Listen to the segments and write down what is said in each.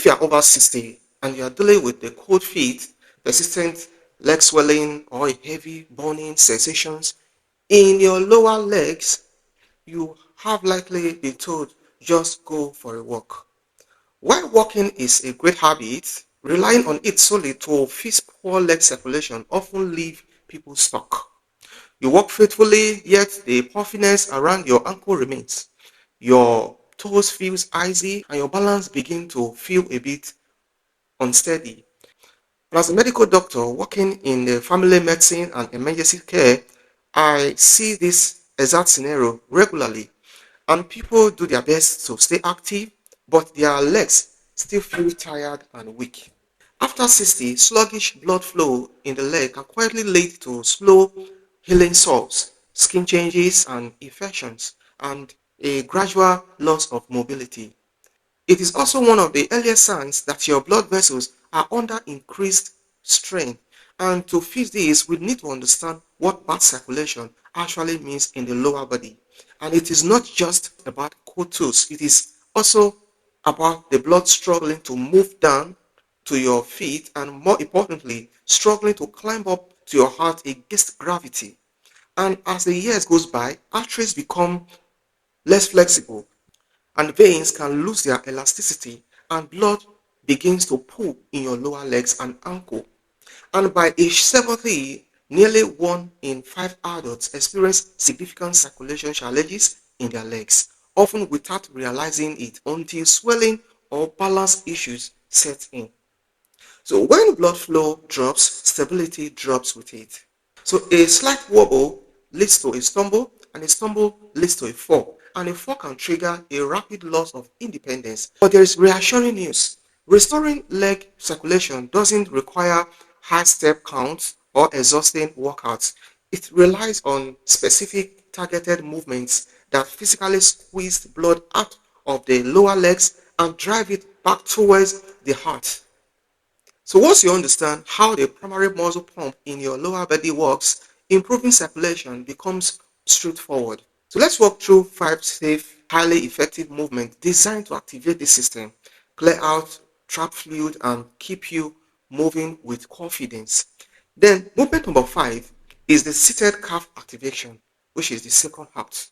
If you are over 60 and you are dealing with the cold feet, persistent leg swelling, or heavy burning sensations in your lower legs, you have likely been told just go for a walk. While walking is a great habit, relying on it solely to fix poor leg circulation often leave people stuck. You walk faithfully, yet the puffiness around your ankle remains. Your toes feels icy and your balance begin to feel a bit unsteady. And as a medical doctor working in the family medicine and emergency care, I see this exact scenario regularly. And people do their best to stay active, but their legs still feel tired and weak. After 60, sluggish blood flow in the leg can quietly lead to slow healing sores, skin changes and infections, and a gradual loss of mobility. It is also one of the earliest signs that your blood vessels are under increased strain. And to fix this, we need to understand what bad circulation actually means in the lower body. And it is not just about cold tools, it is also about the blood struggling to move down to your feet and, more importantly, struggling to climb up to your heart against gravity. And as the years goes by, arteries become less flexible and veins can lose their elasticity and blood begins to pool in your lower legs and ankle. And by age 70, nearly 1 in 5 adults experience significant circulation challenges in their legs, often without realizing it until swelling or balance issues set in. So when blood flow drops, stability drops with it. So a slight wobble leads to a stumble, and a stumble leads to a fall. And a fall can trigger a rapid loss of independence. But there is reassuring news. Restoring leg circulation doesn't require high step counts or exhausting workouts. It relies on specific targeted movements that physically squeeze the blood out of the lower legs and drive it back towards the heart. So once you understand how the primary muscle pump in your lower body works, improving circulation becomes straightforward. So let's walk through 5 safe, highly effective movements designed to activate this system, clear out trapped fluid, and keep you moving with confidence. Then movement number 5 is the seated calf activation, which is the second part.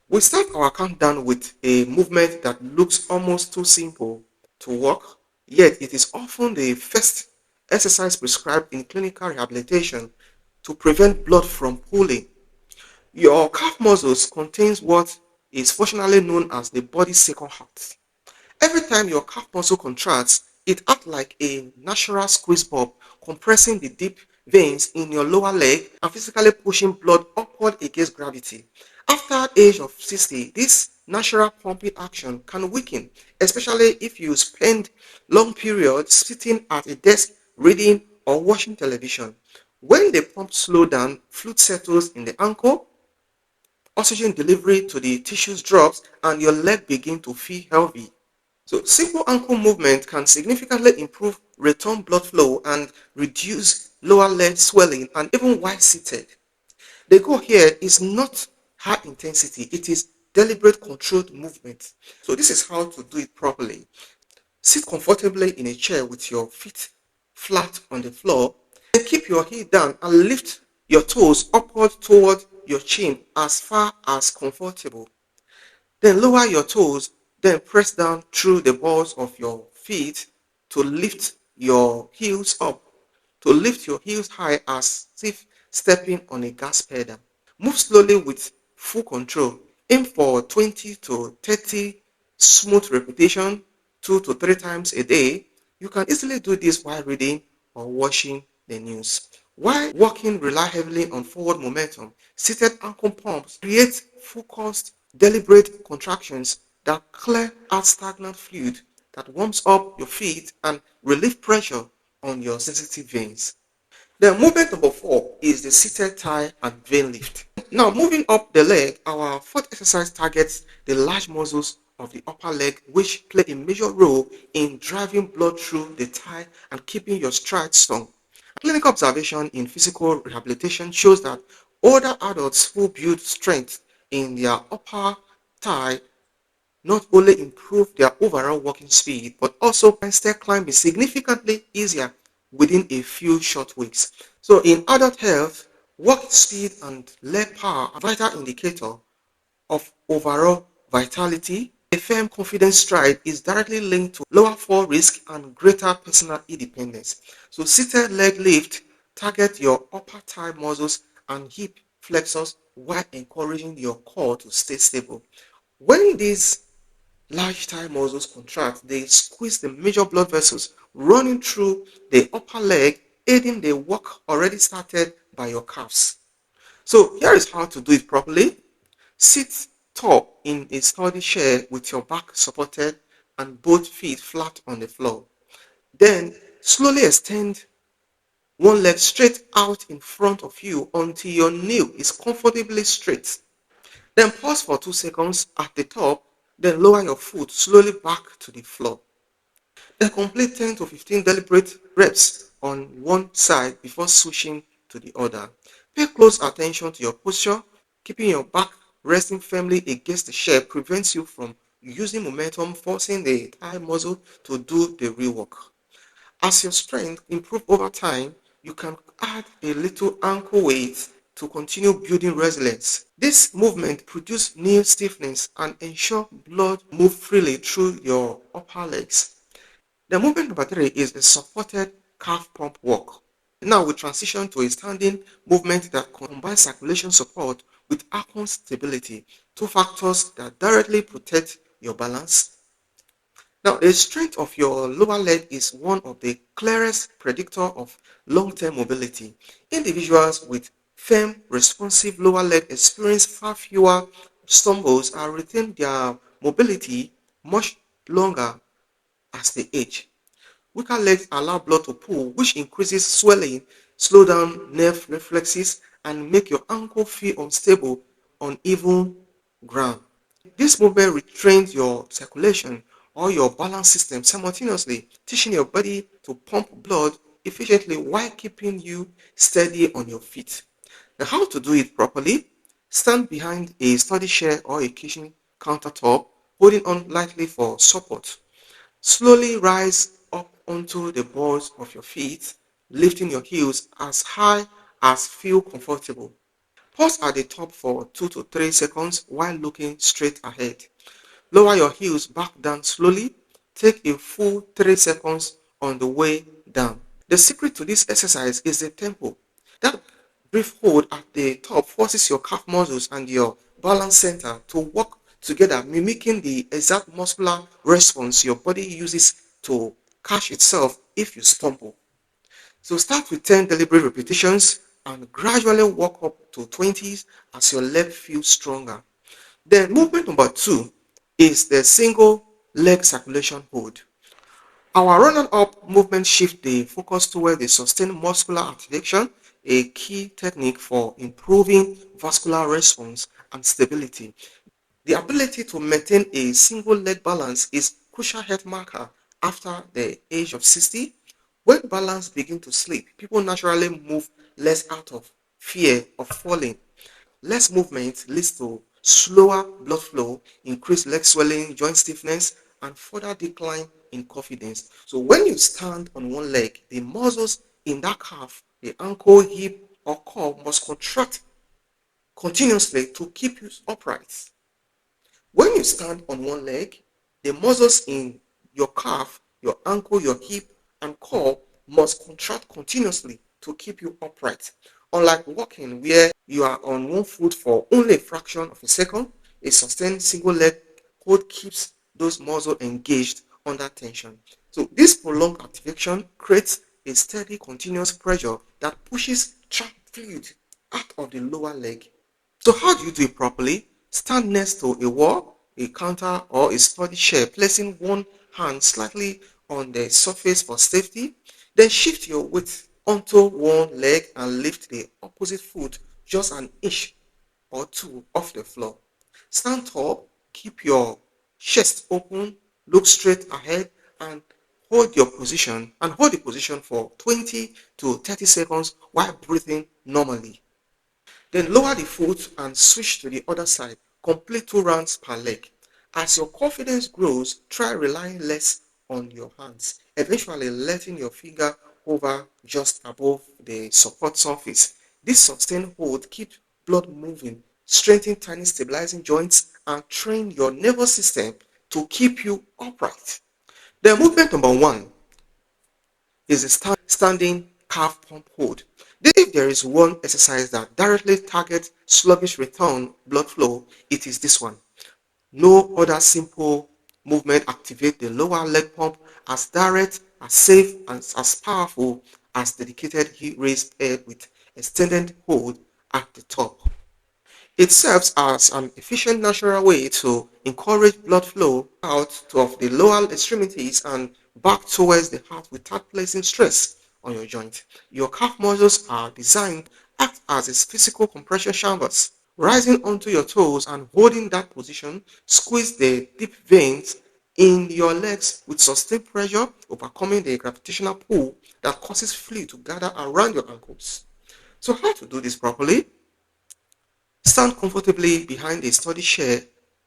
We start our countdown with a movement that looks almost too simple to work, yet it is often the first exercise prescribed in clinical rehabilitation to prevent blood from pooling. Your calf muscles contains what is functionally known as the body's second heart. Every time your calf muscle contracts, it acts like a natural squeeze pump, compressing the deep veins in your lower leg and physically pushing blood upward against gravity. After the age of 60, this natural pumping action can weaken, especially if you spend long periods sitting at a desk reading or watching television. When the pump slows down, fluid settles in the ankle, oxygen delivery to the tissues drops, and your leg begins to feel heavy. So simple ankle movement can significantly improve return blood flow and reduce lower leg swelling and even while seated. The goal here is not high intensity, it is deliberate controlled movement. So this is how to do it properly. Sit comfortably in a chair with your feet flat on the floor and keep your head down and lift your toes upward toward your chin as far as comfortable. Then lower your toes, then press down through the balls of your feet to lift your heels up, to lift your heels high as if stepping on a gas pedal. Move slowly with full control. Aim for 20 to 30 smooth repetition 2 to 3 times a day. You can easily do this while reading or watching the news. While walking, rely heavily on forward momentum. Seated ankle pumps create focused, deliberate contractions that clear out stagnant fluid, that warms up your feet and relieve pressure on your sensitive veins. Then movement number 4 is the seated thigh and vein lift. Now moving up the leg, our fourth exercise targets the large muscles of the upper leg, which play a major role in driving blood through the thigh and keeping your stride strong. Clinical observation in physical rehabilitation shows that older adults who build strength in their upper thigh not only improve their overall walking speed, but also can stair climbing significantly easier within a few short weeks. So in adult health, walking speed and leg power are vital indicator of overall vitality. A firm confidence stride is directly linked to lower fall risk and greater personal independence. So seated leg lift target your upper thigh muscles and hip flexors while encouraging your core to stay stable. When these large thigh muscles contract, they squeeze the major blood vessels running through the upper leg, aiding the work already started by your calves. So here is how to do it properly. Sit tall in a sturdy chair with your back supported and both feet flat on the floor. Then slowly extend one leg straight out in front of you until your knee is comfortably straight. Then pause for 2 seconds at the top, then lower your foot slowly back to the floor. Then complete 10 to 15 deliberate reps on one side before switching to the other. Pay close attention to your posture. Keeping your back resting firmly against the chair prevents you from using momentum, forcing the thigh muscle to do the real work. As your strength improves over time, you can add a little ankle weight to continue building resilience. This movement produces knee stiffness and ensure blood move freely through your upper legs. The movement number 3 is the supported calf pump walk. Now we transition to a standing movement that combines circulation support with ankle stability, two factors that directly protect your balance. Now, the strength of your lower leg is one of the clearest predictor of long-term mobility. Individuals with firm, responsive lower leg experience far fewer stumbles and retain their mobility much longer as they age. Weaker legs allow blood to pool, which increases swelling, slow down nerve reflexes, and make your ankle feel unstable on even ground. This movement retrains your circulation or your balance system simultaneously, teaching your body to pump blood efficiently while keeping you steady on your feet. Now, how to do it properly? Stand behind a study chair or a kitchen countertop, holding on lightly for support. Slowly rise up onto the balls of your feet, lifting your heels as high as feel comfortable. Pause at the top for 2 to 3 seconds while looking straight ahead. Lower your heels back down slowly. Take a full 3 seconds on the way down. The secret to this exercise is the tempo. That brief hold at the top forces your calf muscles and your balance center to work together, mimicking the exact muscular response your body uses to catch itself if you stumble. So start with 10 deliberate repetitions and gradually walk up to 20 as your leg feels stronger. Then movement number 2 is the single leg circulation hold. Our running up movement shifts the focus toward the sustained muscular activation, a key technique for improving vascular response and stability. The ability to maintain a single leg balance is crucial health marker after the age of 60. When balance begins to slip, people naturally move less out of fear of falling. Less movement leads to slower blood flow, increased leg swelling, joint stiffness, and further decline in confidence. So when you stand on one leg, the muscles in that calf, the ankle, hip, or core must contract continuously to keep you upright. When you stand on one leg, the muscles in your calf, your ankle, your hip, and core must contract continuously to keep you upright. Unlike walking, where you are on one foot for only a fraction of a second, a sustained single leg hold keeps those muscles engaged under tension. So this prolonged activation creates a steady, continuous pressure that pushes trapped fluid out of the lower leg. So how do you do it properly? Stand next to a wall, a counter, or a study chair, placing one hand slightly on the surface for safety. Then shift your weight onto one leg and lift the opposite foot just an inch or two off the floor. Stand tall, keep your chest open, look straight ahead, and hold the position for 20 to 30 seconds while breathing normally. Then lower the foot and switch to the other side. Complete 2 rounds per leg. As your confidence grows, try relying less on your hands, eventually letting your finger hover just above the support surface. This sustained hold keeps blood moving, strengthen tiny stabilizing joints, and train your nervous system to keep you upright. The movement number one is the standing calf pump hold. If there is one exercise that directly targets sluggish return blood flow, it is this one. No other simple movement activates the lower leg pump as direct, as safe, and as powerful as dedicated heel raised head with extended hold at the top. It serves as an efficient natural way to encourage blood flow out of the lower extremities and back towards the heart without placing stress on your joint. Your calf muscles are designed to act as its physical compression chambers. Rising onto your toes and holding that position, squeeze the deep veins in your legs with sustained pressure, overcoming the gravitational pull that causes fluid to gather around your ankles. So how to do this properly? Stand comfortably behind a study chair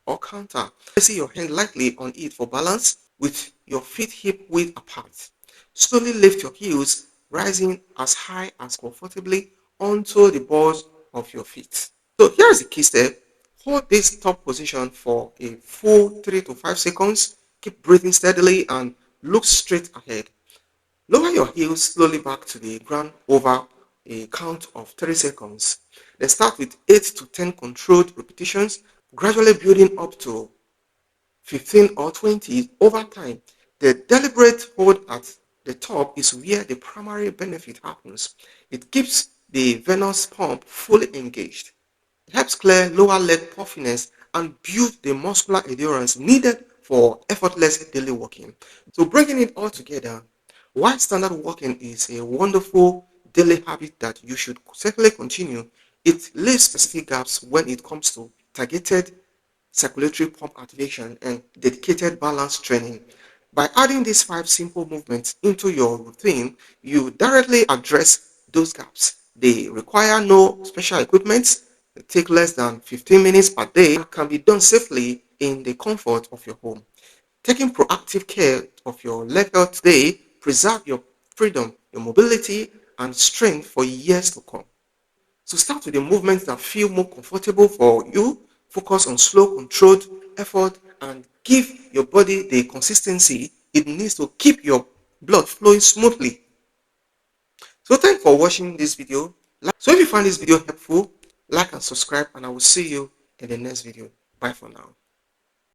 or counter, placing your hand lightly on it for balance with your feet hip width apart. Slowly lift your heels, rising as high as comfortably onto the balls of your feet. So here's the key step. Hold this top position for a full 3 to 5 seconds. Keep breathing steadily and look straight ahead. Lower your heels slowly back to the ground over a count of 3 seconds. Then start with 8 to 10 controlled repetitions, gradually building up to 15 or 20 over time. The deliberate hold at the top is where the primary benefit happens. It keeps the venous pump fully engaged. It helps clear lower leg puffiness and build the muscular endurance needed for effortless daily walking. So bringing it all together, while standard walking is a wonderful daily habit that you should certainly continue, it leaves specific gaps when it comes to targeted circulatory pump activation and dedicated balance training. By adding these 5 simple movements into your routine, you directly address those gaps. They require no special equipment, they take less than 15 minutes per day, and can be done safely in the comfort of your home. Taking proactive care of your leg health today preserve your freedom, your mobility, and strength for years to come. So start with the movements that feel more comfortable for you. Focus on slow, controlled effort and give your body the consistency it needs to keep your blood flowing smoothly. So thanks for watching this video. So if you find this video helpful, like and subscribe, and I will see you in the next video. Bye for now.